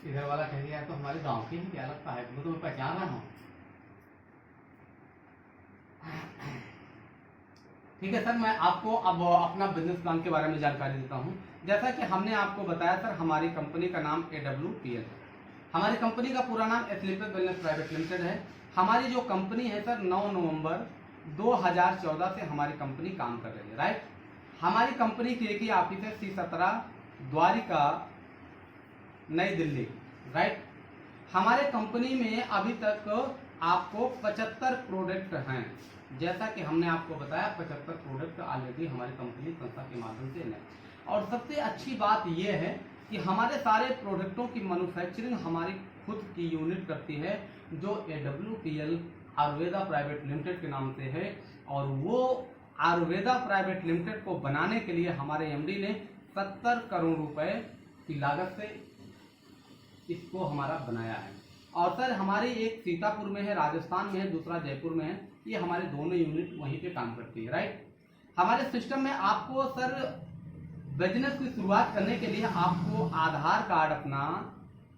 इधर वाला कह दिया है तो हमारे गांव की है, क्या लगता है वो तो मैं पहचान रहा हूँ। ठीक है सर, मैं आपको अब अपना बिजनेस प्लान के बारे में जानकारी देता हूँ। जैसा कि हमने आपको बताया सर, हमारी कंपनी का नाम AWPL है। हमारी कंपनी का पूरा नाम एथलीपिक वेलनेस प्राइवेट लिमिटेड है। हमारी जो कंपनी है सर 9 नवंबर 2014 से हमारी कंपनी काम कर रही है, राइट। हमारी कंपनी की एक ही ऑफिस है C17 द्वारिका नई दिल्ली, राइट। हमारे कंपनी में अभी तक आपको 75 प्रोडक्ट हैं। जैसा कि हमने आपको बताया 75 प्रोडक्ट ऑलरेडी हमारी कंपनी संस्था के माध्यम से है। और सबसे अच्छी बात यह है कि हमारे सारे प्रोडक्टों की मैन्युफैक्चरिंग हमारी खुद की यूनिट करती है, जो AWPL आयुर्वेदा प्राइवेट लिमिटेड के नाम से है। और वो आयुर्वेदा प्राइवेट लिमिटेड को बनाने के लिए हमारे MD ने 70 करोड़ रुपए की लागत से इसको हमारा बनाया है। और सर हमारी एक सीतापुर में है, राजस्थान में है, दूसरा जयपुर में है। ये हमारे दोनों यूनिट वहीं पे काम करती है, राइट। हमारे सिस्टम में आपको सर बिजनेस की शुरुआत करने के लिए आपको आधार कार्ड अपना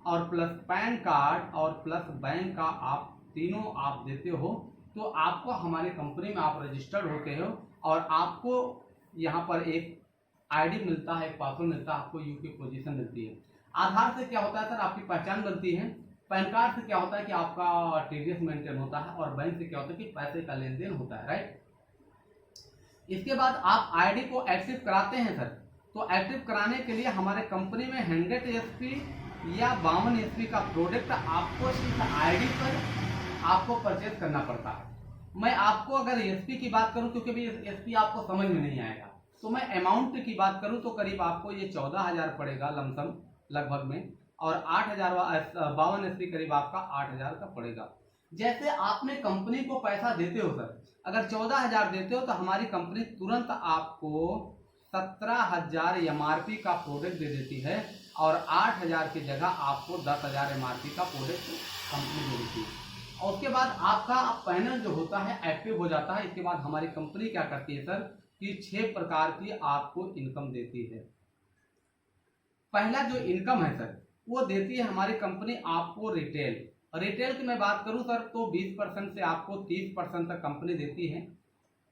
और प्लस पैन कार्ड और प्लस बैंक का आप तीनों आप देते हो, तो आपको हमारी कंपनी में आप रजिस्टर्ड होते हो और आपको यहाँ पर एक ID मिलता है, एक पासवर्ड मिलता है, आपको यूके पोजीशन मिलती है। आधार से क्या होता है सर, आपकी पहचान बनती है। पैन कार्ड से क्या होता है कि आपका TDS मेंटेन होता है। और बैंक से क्या होता है कि पैसे का लेन देन होता है, राइट। इसके बाद आप ID को एक्टिव कराते हैं सर, तो एक्टिव कराने के लिए हमारे कंपनी में 100 SP या 52 SP का प्रोडक्ट आपको इस ID पर आपको परचेज करना पड़ता है। मैं आपको अगर SP की बात करूं, क्योंकि भी SP आपको समझ में नहीं आएगा, तो मैं अमाउंट की बात करूं तो करीब आपको ये 14,000 पड़ेगा लमसम लगभग में। और 52 SP करीब आपका 8,000 का पड़ेगा। जैसे आपने कंपनी को पैसा देते हो सर, अगर 14,000 देते हो तो हमारी कंपनी तुरंत आपको 17,000 MRP का प्रोडक्ट दे देती है। और 8,000 की जगह आपको 10,000 MRP का प्रोडक्ट कंपनी दे देती है। और उसके बाद आपका पैनल जो होता है एक्टिव हो जाता है। इसके बाद हमारी कंपनी क्या करती है सर कि 6 प्रकार की आपको इनकम देती है। पहला जो इनकम है सर वो देती है हमारी कंपनी आपको रिटेल की मैं बात करूं सर तो 20% से आपको 30% तक कंपनी देती है।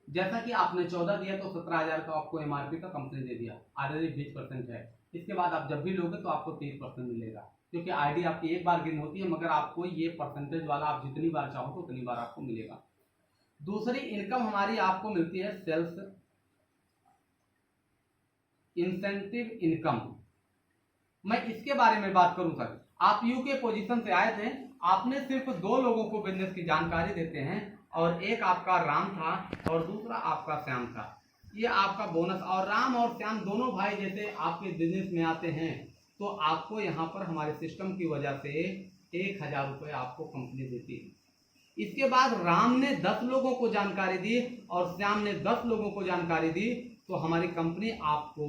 जैसा कि आपने 14 दिया तो 17,000 का आपको MRP का कंपनी दे दिया, ऑलरेडी 20% है। इसके बाद आप जब भी लोगे तो आपको 30% मिलेगा, क्योंकि ID आपकी एक बार गिन होती है, मगर आपको ये परसेंटेज वाला आप जितनी बार चाहो तो उतनी बार आपको मिलेगा। दूसरी इनकम हमारी आपको मिलती है सेल्स इंसेंटिव इनकम। मैं इसके बारे में बात करूं सर, आप यूके पोजीशन से आए थे, आपने सिर्फ 2 लोगों को बिजनेस की जानकारी देते हैं, और एक आपका राम था और दूसरा आपका श्याम था। ये आपका बोनस। और राम और श्याम दोनों भाई जैसे आपके बिजनेस में आते हैं तो आपको यहाँ पर हमारे सिस्टम की वजह से 1,000 रुपये आपको कंपनी देती है। इसके बाद राम ने 10 लोगों को जानकारी दी और श्याम ने 10 लोगों को जानकारी दी, तो हमारी कंपनी आपको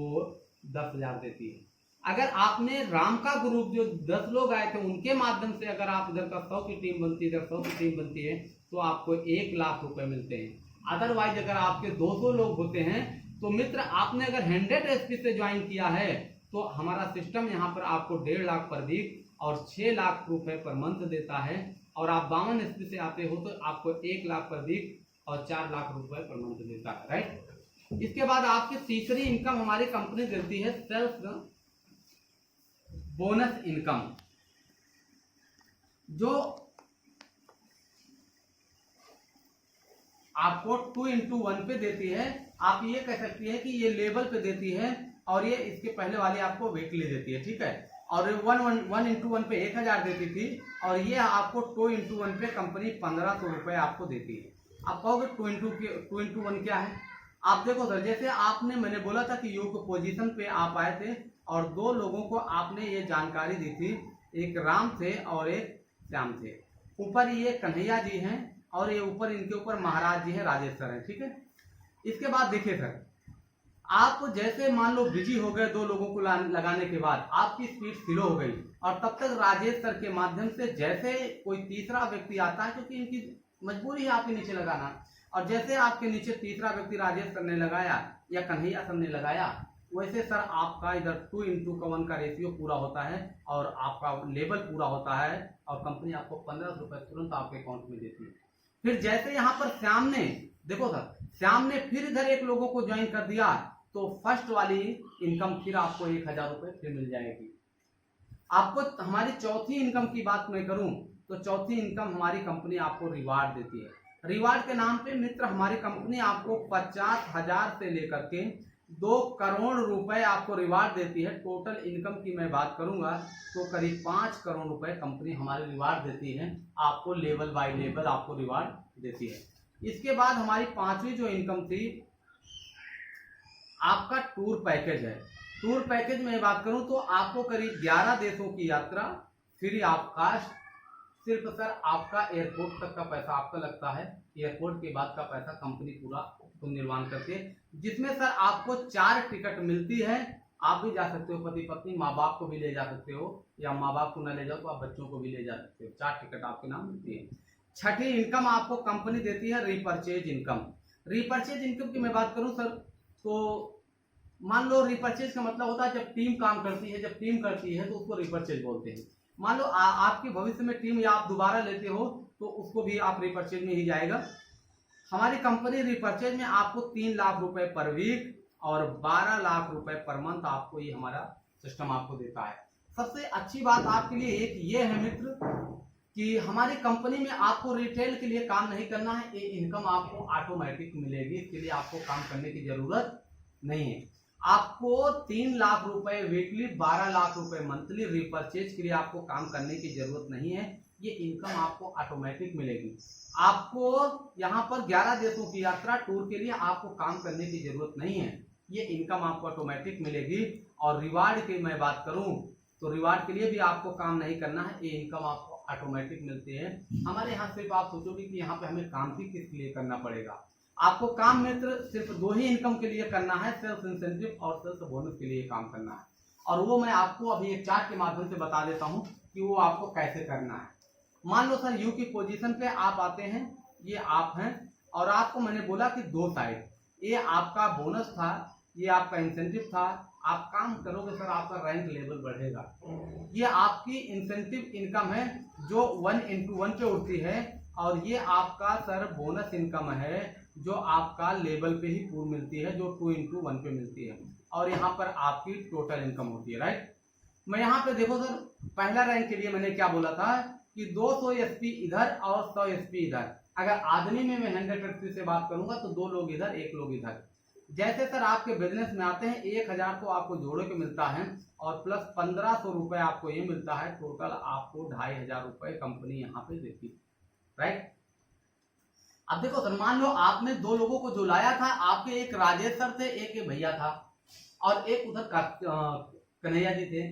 10,000 देती है। अगर आपने राम का ग्रुप जो 10 लोग आए थे उनके माध्यम से अगर आप इधर का 100 की टीम बनती है, इधर 100 की टीम बनती है, तो आपको 1,00,000 रुपए मिलते हैं। अदरवाइज अगर आपके 200 लोग होते हैं तो मित्र आपने अगर 100 SP से ज्वाइन किया है तो हमारा सिस्टम यहाँ पर आपको 1.5 लाख पर वीक और 6 लाख रुपए पर मंथ देता है। और आप 52 SP से आते हो तो आपको 1 लाख पर वीक और 4 लाख रुपए पर मंथ देता है, राइट। इसके बाद आपकी तीसरी इनकम हमारी कंपनी देती है सेल्फ बोनस इनकम, जो आपको 2x1 पे देती है। आप ये कह सकती है कि ये लेवल पे देती है और ये इसके पहले वाली आपको वीकली देती है, ठीक है। और 1x1 पे 1,000 देती थी और ये आपको 2x1 पे कंपनी 1,500 रुपए आपको देती है। आप कहोगे 2x1 क्या है? आप देखो सर, जैसे आपने मैंने बोला था कि योग पोजीशन पे आप आए थे और 2 लोगों को आपने ये जानकारी दी थी, एक राम थे और एक श्याम थे। ऊपर ये कन्हैया जी हैं और ये ऊपर इनके ऊपर महाराज जी हैं, राजेश सर हैं, ठीक है। इसके बाद देखिए सर, आप जैसे मान लो बिजी हो गए 2 लोगों को लगाने के बाद आपकी स्पीड स्लो हो गई और तब तक राजेश सर के माध्यम से जैसे कोई तीसरा व्यक्ति आता है, क्योंकि इनकी मजबूरी है आपके नीचे लगाना, और जैसे आपके नीचे तीसरा व्यक्ति राजेश सर ने लगाया या कन्हैया सर ने लगाया, वैसे सर आपका इधर 2:1 का रेशियो पूरा होता है और आपका लेवल पूरा होता है और कंपनी आपको 15 रुपए तुरंत आपके अकाउंट में देती है। फिर जैसे यहाँ पर श्याम ने, देखो सर, श्याम ने फिर इधर एक लोगों को ज्वाइन कर दिया तो फर्स्ट वाली इनकम फिर आपको 1000 रुपए फिर मिल जाएगी। आपको हमारी चौथी इनकम की बात मैं करूं तो चौथी इनकम हमारी कंपनी आपको रिवार्ड देती है। रिवार्ड के नाम पे मित्र हमारी कंपनी आपको 50,000 से लेकर के 2 करोड़ रुपए आपको रिवार्ड देती है। टोटल इनकम की मैं बात करूंगा तो करीब 5 करोड़ रुपए कंपनी हमारी रिवार्ड देती है, आपको लेवल बाय लेवल आपको रिवार्ड देती है। इसके बाद हमारी पांचवी जो इनकम थी आपका टूर पैकेज है। टूर पैकेज में बात करूं तो आपको करीब 11 देशों की यात्रा फ्री ऑफ कास्ट, सिर्फ सर आपका एयरपोर्ट तक का पैसा आपका लगता है, एयरपोर्ट के बाद का पैसा कंपनी पूरा निर्माण करती है, जिसमें सर आपको 4 टिकट मिलती है। आप भी जा सकते हो, पति पत्नी माँ बाप को भी ले जा सकते हो, या माँ बाप को न ले जाओ तो आप बच्चों को भी ले जा सकते हो। 4 टिकट आपके नाम मिलती है। छठी इनकम आपको कंपनी देती है रिपर्चेज इनकम। रिपर्चेज इनकम की मैं बात करूं सर तो मान लो रिपर्चेज का मतलब होता है जब टीम काम करती है, जब टीम करती है तो उसको रिपर्चेज बोलते हैं। मान लो आपकी भविष्य में टीम या आप दोबारा लेते हो तो उसको भी आप रिपर्चेज में ही जाएगा। हमारी कंपनी रिपर्चेज में आपको 3 लाख रुपए पर वीक और 12 लाख रुपए पर मंथ आपको ये हमारा सिस्टम आपको देता है। सबसे अच्छी बात आपके लिए एक ये है मित्र कि हमारी कंपनी में आपको रिटेल के लिए काम नहीं करना है, ये इनकम आपको ऑटोमेटिक मिलेगी, इसके लिए आपको काम करने की जरूरत नहीं है। आपको 3 लाख रुपए वीकली 12 लाख रुपए मंथली रिपर्चेज के लिए आपको काम करने की जरूरत नहीं है, ये इनकम आपको ऑटोमेटिक मिलेगी। आपको यहाँ पर 11 देशों की यात्रा टूर के लिए आपको काम करने की जरूरत नहीं है, ये इनकम आपको ऑटोमेटिक मिलेगी। और रिवार्ड की मैं बात करूं तो रिवार्ड के लिए भी आपको काम नहीं करना है, ये इनकम आपको ऑटोमेटिक मिलती है। हमारे यहाँ सिर्फ आप सोचोगे कि यहाँ पे हमें काम भी किस लिए करना पड़ेगा। आपको काम मित्र सिर्फ 2 ही इनकम के लिए करना है, सेल्स इंसेंटिव और सेल्स बोनस के लिए काम करना है, और वो मैं आपको अभी एक चार्ट के माध्यम से बता देता हूँ कि वो आपको कैसे करना है। मान लो सर यू की पोजीशन पे आप आते हैं, ये आप हैं और आपको मैंने बोला कि 2 साइड, ये आपका बोनस था, ये आपका इंसेंटिव था। आप काम करोगे सर आपका रैंक लेवल बढ़ेगा। ये आपकी इंसेंटिव इनकम है जो 1:1 पे उठती है, और ये आपका सर बोनस इनकम है जो आपका लेवल पे ही पूर्ण मिलती है, जो 2:1 पे मिलती है, और यहाँ पर आपकी टोटल इनकम होती है। राइट, मैं यहाँ पे देखो सर पहला रैंक के लिए मैंने क्या बोला था कि 200 एसपी इधर और 100 एसपी इधर। अगर आदमी में मैं 100 एसपी से बात करूंगा तो 2 लोग इधर 1 लोग इधर। जैसे सर आपके बिजनेस में आते हैं 1000 तो आपको जोड़े के मिलता है और प्लस 1500 रुपए आपको ये मिलता है, टोटल आपको 2500 रुपए कंपनी यहाँ पे देती है। राइट, अब देखो सर मान लो आपने 2 लोगों को जो लाया था, आपके एक राजेश सर थे, एक भैया था और एक उधर कन्हैया जी थे।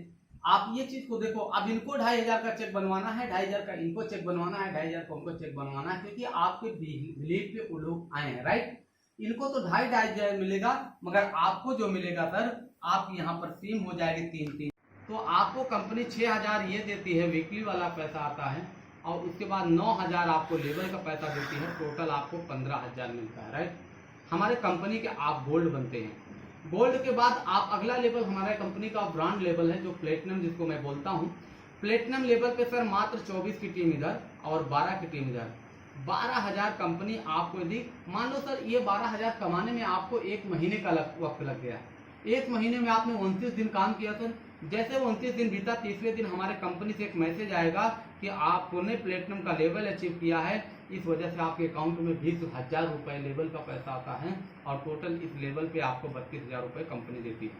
आप ये चीज को देखो, अब इनको 2500 का चेक बनवाना है, 2500 का इनको चेक बनवाना है, 2500 को उनको चेक बनवाना है, क्योंकि आपके बिलीव पे वो लोग आए हैं। राइट, इनको तो 2500 मिलेगा, मगर आपको जो मिलेगा सर आप यहाँ पर सेम हो जाएगी 3-3। तो आपको कंपनी 6000 ये देती है, वीकली वाला पैसा आता है, और उसके बाद 9000 आपको लेबर का पैसा देती है, टोटल आपको 15000 मिलता है। राइट, हमारे कंपनी के आप गोल्ड बनते हैं। गोल्ड के बाद आप अगला लेवल हमारे कंपनी का ब्रांड लेवल है जो प्लेटिनम जिसको मैं बोलता हूँ। प्लेटिनम लेवल पे सर मात्र 24 की टीम इधर और 12 की टीम इधर। 12000 कंपनी आपको यदि मान लो सर ये 12000 कमाने में आपको 1 महीने का वक्त लग गया। 1 महीने में आपने 29 दिन काम किया सर। जैसे 29 दिन बीता, तीसरे दिन हमारे कंपनी से एक मैसेज आएगा कि आपने प्लेटिनम का लेवल अचीव किया है, इस वजह से आपके अकाउंट में 20,000 रुपए लेवल का पैसा आता है, और टोटल इस लेवल पे आपको 32,000 रुपए कंपनी देती है।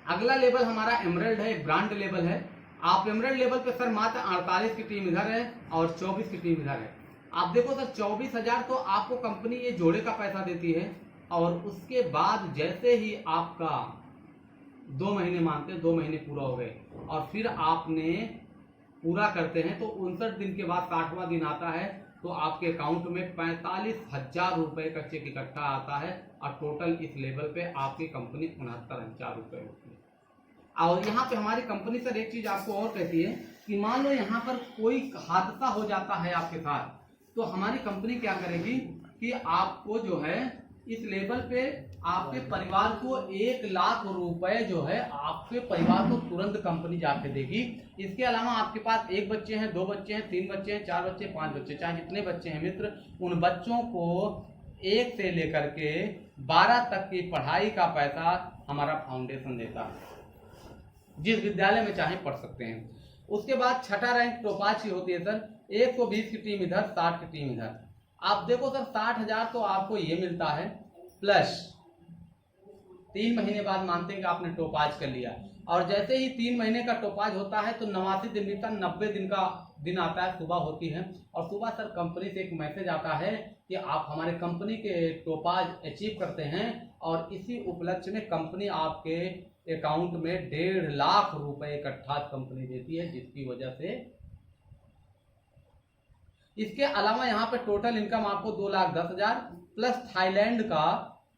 अगला लेवल हमारा एमरल्ड है, ब्रांड लेवल है। आप एमरल्ड लेवल पे सर मात्र 48 की टीम इधर है और 24 की टीम इधर है। आप देखो सर 24,000 तो आपको कंपनी ये जोड़े का पैसा देती है, और उसके बाद जैसे ही आपका 2 महीने मानते हैं, 2 महीने पूरा हो गए और फिर आपने पूरा करते हैं तो 59 दिन के बाद 60वां दिन आता है, तो आपके अकाउंट में 45,000 रुपए का चेक इकट्ठा आता है, और टोटल इस लेवल पे आपकी कंपनी 69,000 रुपए होती है। और यहाँ पे हमारी कंपनी सर एक चीज आपको और कहती है कि मान लो यहाँ पर कोई हादसा हो जाता है आपके साथ, तो हमारी कंपनी क्या करेगी कि आपको जो है इस लेवल पे आपके परिवार को 1 लाख रुपए जो है आपके परिवार को तुरंत कंपनी जाके देगी। इसके अलावा आपके पास 1 बच्चे हैं, 2 बच्चे हैं, 3 बच्चे हैं, 4 बच्चे, 5 बच्चे, चाहे जितने बच्चे हैं मित्र, उन बच्चों को 1 से लेकर के 12 तक की पढ़ाई का पैसा हमारा फाउंडेशन देता है। जिस विद्यालय में चाहे पढ़ सकते हैं। उसके बाद छठा रैंक टोपाज की होती है सर, 120 की टीम इधर, 60 की टीम इधर। आप देखो सर 60,000 तो आपको ये मिलता है, प्लस 3 महीने बाद मानते हैं कि आपने टोपाज कर लिया, और जैसे ही 3 महीने का टोपाज होता है तो 89 दिन बीतता, 90 दिन का दिन आता है, सुबह होती है, और सुबह सर कंपनी से एक मैसेज आता है कि आप हमारे कंपनी के टोपाज अचीव करते हैं, और इसी उपलक्ष्य में कंपनी आपके अकाउंट में 1.5 लाख रुपए इकट्ठा कंपनी देती है, जिसकी वजह से इसके अलावा यहाँ पे टोटल इनकम आपको 2,10,000 प्लस थाईलैंड का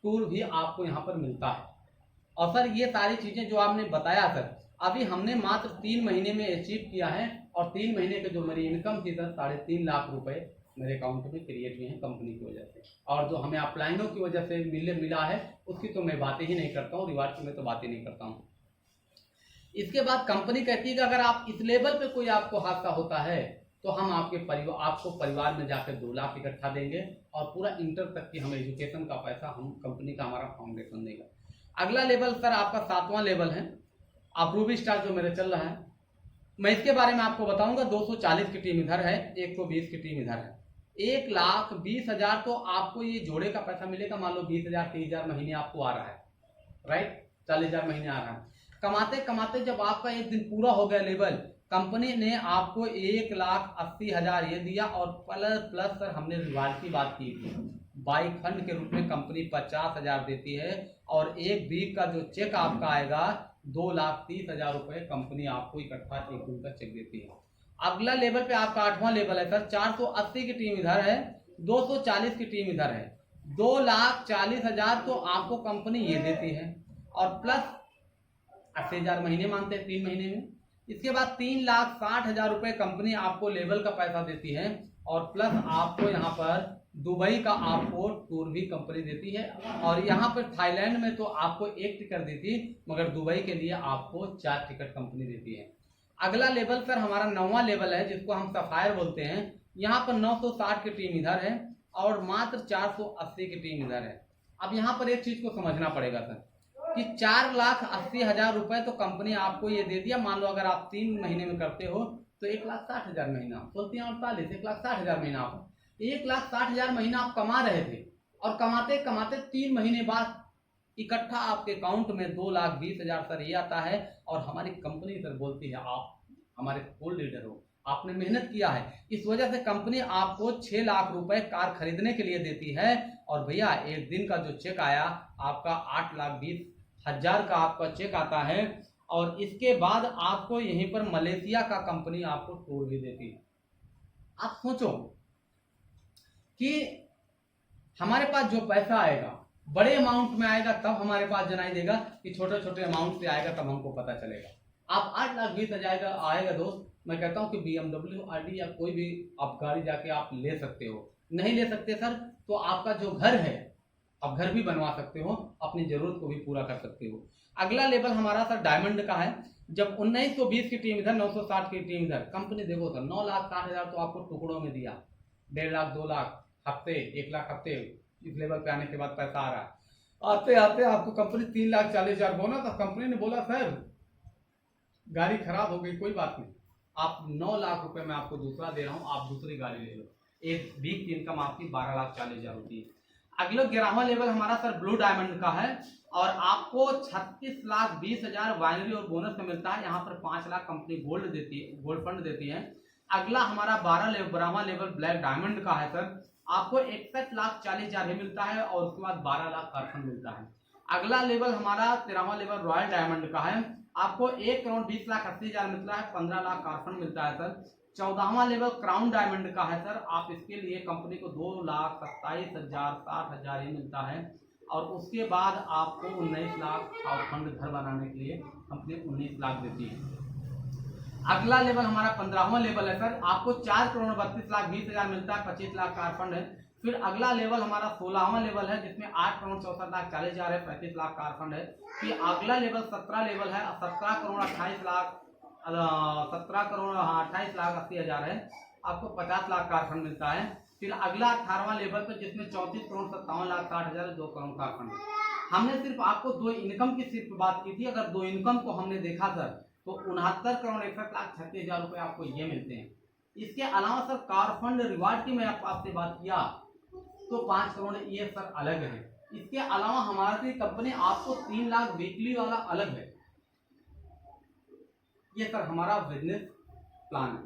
टूर भी आपको यहाँ पर मिलता है। और सर ये सारी चीजें जो आपने बताया सर, अभी हमने मात्र 3 महीने में अचीव किया है, और 3 महीने के जो मेरी इनकम थी सर 3.5 लाख रुपए मेरे अकाउंट में क्रिएट हुए हैं कंपनी की वजह से, और जो हमें अपलाइनों की वजह से मिला है उसकी तो मैं बातें ही नहीं करता हूँ, रिवार्ड की मैं तो बातें नहीं करता हूँ। इसके बाद कंपनी कहती है कि अगर आप इस लेवल पे कोई आपको हादसा होता है तो हम आपको परिवार में जाकर 2 लाख इकट्ठा देंगे, और पूरा इंटर तक की हमें एजुकेशन का पैसा हम कंपनी का हमारा फाउंडेशन देगा। अगला लेवल सर आपका 7वां लेवल है, अप्रूव स्टार जो मेरे चल रहा है, मैं इसके बारे में आपको बताऊंगा। 240 की टीम इधर है, 120 की टीम इधर है। 1,20,000 तो आपको ये जोड़े का पैसा मिलेगा। मान लो 20,000 30,000 महीने आपको आ रहा है, राइट, 40,000 महीने आ रहा है। कमाते कमाते जब आपका एक दिन पूरा हो गया लेवल, कंपनी ने आपको 1,80,000 ये दिया, और प्लस सर हमने रिवार्ड की बात की थी, बाइक फंड के रूप में कंपनी 50,000 देती है, और 1 वीक का जो चेक आपका आएगा 2,30,000 रुपए कंपनी आपको इकट्ठा 1 दिन का चेक देती है। अगला लेवल पे आपका 8वां लेवल है सर, 480 की टीम इधर है, 240 की टीम इधर है। 2,40,000 तो आपको कंपनी ये देती है, और प्लस 80,000 महीने मानते हैं 3 महीने में। इसके बाद 3,60,000 रुपए कंपनी आपको लेवल का पैसा देती है, और प्लस आपको यहाँ पर दुबई का आपको टूर भी कंपनी देती है, और यहाँ पर थाईलैंड में तो आपको 1 टिकट देती, मगर दुबई के लिए आपको 4 टिकट कंपनी देती है। अगला लेवल सर हमारा 9वां लेवल है, जिसको हम सफायर बोलते हैं। यहाँ पर 960 की टीम इधर है, और मात्र 480 की टीम इधर है। अब यहाँ पर एक चीज को समझना पड़ेगा सर कि 4,80,000 रुपए तो कंपनी आपको ये दे दिया। मान लो अगर आप 3 महीने में करते हो तो 1,60,000 महीना, बोलते हैं 48, 1,60,000 महीना, आप 1,60,000 महीना आप कमा रहे थे, और कमाते कमाते 3 महीने बाद इकट्ठा आपके अकाउंट में 2,20,000 सर ये आता है, और हमारी कंपनी सर बोलती है आप हमारे कोल लीडर हो, आपने मेहनत किया है, इस वजह से कंपनी आपको 6 लाख रुपए कार खरीदने के लिए देती है। और भैया एक दिन का जो चेक आया आपका 8,20,000 का आपका चेक आता है, और इसके बाद आपको यहीं पर मलेशिया का कंपनी आपको टूर भी देती है। आप सोचो कि हमारे पास जो पैसा आएगा बड़े अमाउंट में आएगा, तब हमारे पास जनाई देगा कि छोटे छोटे अमाउंट से आएगा, तब हमको पता चलेगा। आप 8,20,000 आएगा दोस्त, मैं कहता हूं कि BMW, RD या कोई भी आप गाड़ी जाके आप ले सकते हो। नहीं ले सकते सर तो आपका जो घर है आप घर भी बनवा सकते हो, अपनी जरूरत को भी पूरा कर सकते हो। अगला लेवल हमारा सर डायमंड का है। जब 1920 की टीम इधर, 960 की टीम इधर, कंपनी देखो सर 9,60,000 तो आपको टुकड़ों में दिया, 1.5 लाख 2 लाख हफ्ते, 1 लाख हफ्ते, इस लेवल पे आने के बाद पैसा आ रहा है। आते आते आपको कंपनी 3,40,000 बोला, तो कंपनी ने बोला सर गाड़ी खराब हो गई, कोई बात नहीं, आप 9 लाख रुपए में आपको दूसरा दे रहा हूं, आप दूसरी गाड़ी ले लो। एक वीक की इनकम आपकी 12,40,000 होती है। अगला 11वां लेवल हमारा सर ब्लू डायमंड का है, और आपको 36,20,000 वाइनरी और बोनस में मिलता है। यहाँ पर 5 लाख कंपनी गोल्ड देती है, गोल्ड फंड देती है। अगला हमारा 12वां लेवल ब्लैक डायमंड का है सर, आपको 61,40,000 ही मिलता है, और उसके बाद 12 लाख कारफंड मिलता है। अगला लेवल हमारा 13वां लेवल रॉयल डायमंड का है, आपको 1,20,80,000 मिलता है, 15 लाख कारफंड मिलता है सर। 14वां लेवल क्राउन डायमंड का है सर, आप इसके लिए कंपनी को 2,27,000 60,000 ही मिलता है, और उसके बाद आपको 19 लाख फंड घर बनाने के लिए कंपनी 19 लाख देती है। अगला लेवल हमारा 15वां लेवल है सर, आपको 4,32,20,000 मिलता है, 25 लाख कार फंड है। फिर अगला लेवल हमारा 16वां लेवल है जिसमें 8,64,40,000 है, 35 लाख कार फंड है। फिर अगला लेवल 17 लेवल है, 17,28,80,000 है, आपको 50 लाख कार फंड मिलता है। फिर अगला 18वां लेवल पे जिसमें 34,57,60,000 2 करोड़ कार फंड। हमने सिर्फ आपको दो इनकम की सिर्फ बात की थी। अगर दो इनकम को हमने देखा सर तो 69,61,36,000 रुपए आपको ये मिलते हैं। इसके अलावा सर कार फंड रिवार्ड की मैं आपसे बात किया तो 5 करोड़ ये सर अलग है। इसके अलावा हमारी कंपनी आपको 3 लाख वीकली वाला अलग है। ये सर हमारा बिजनेस प्लान है।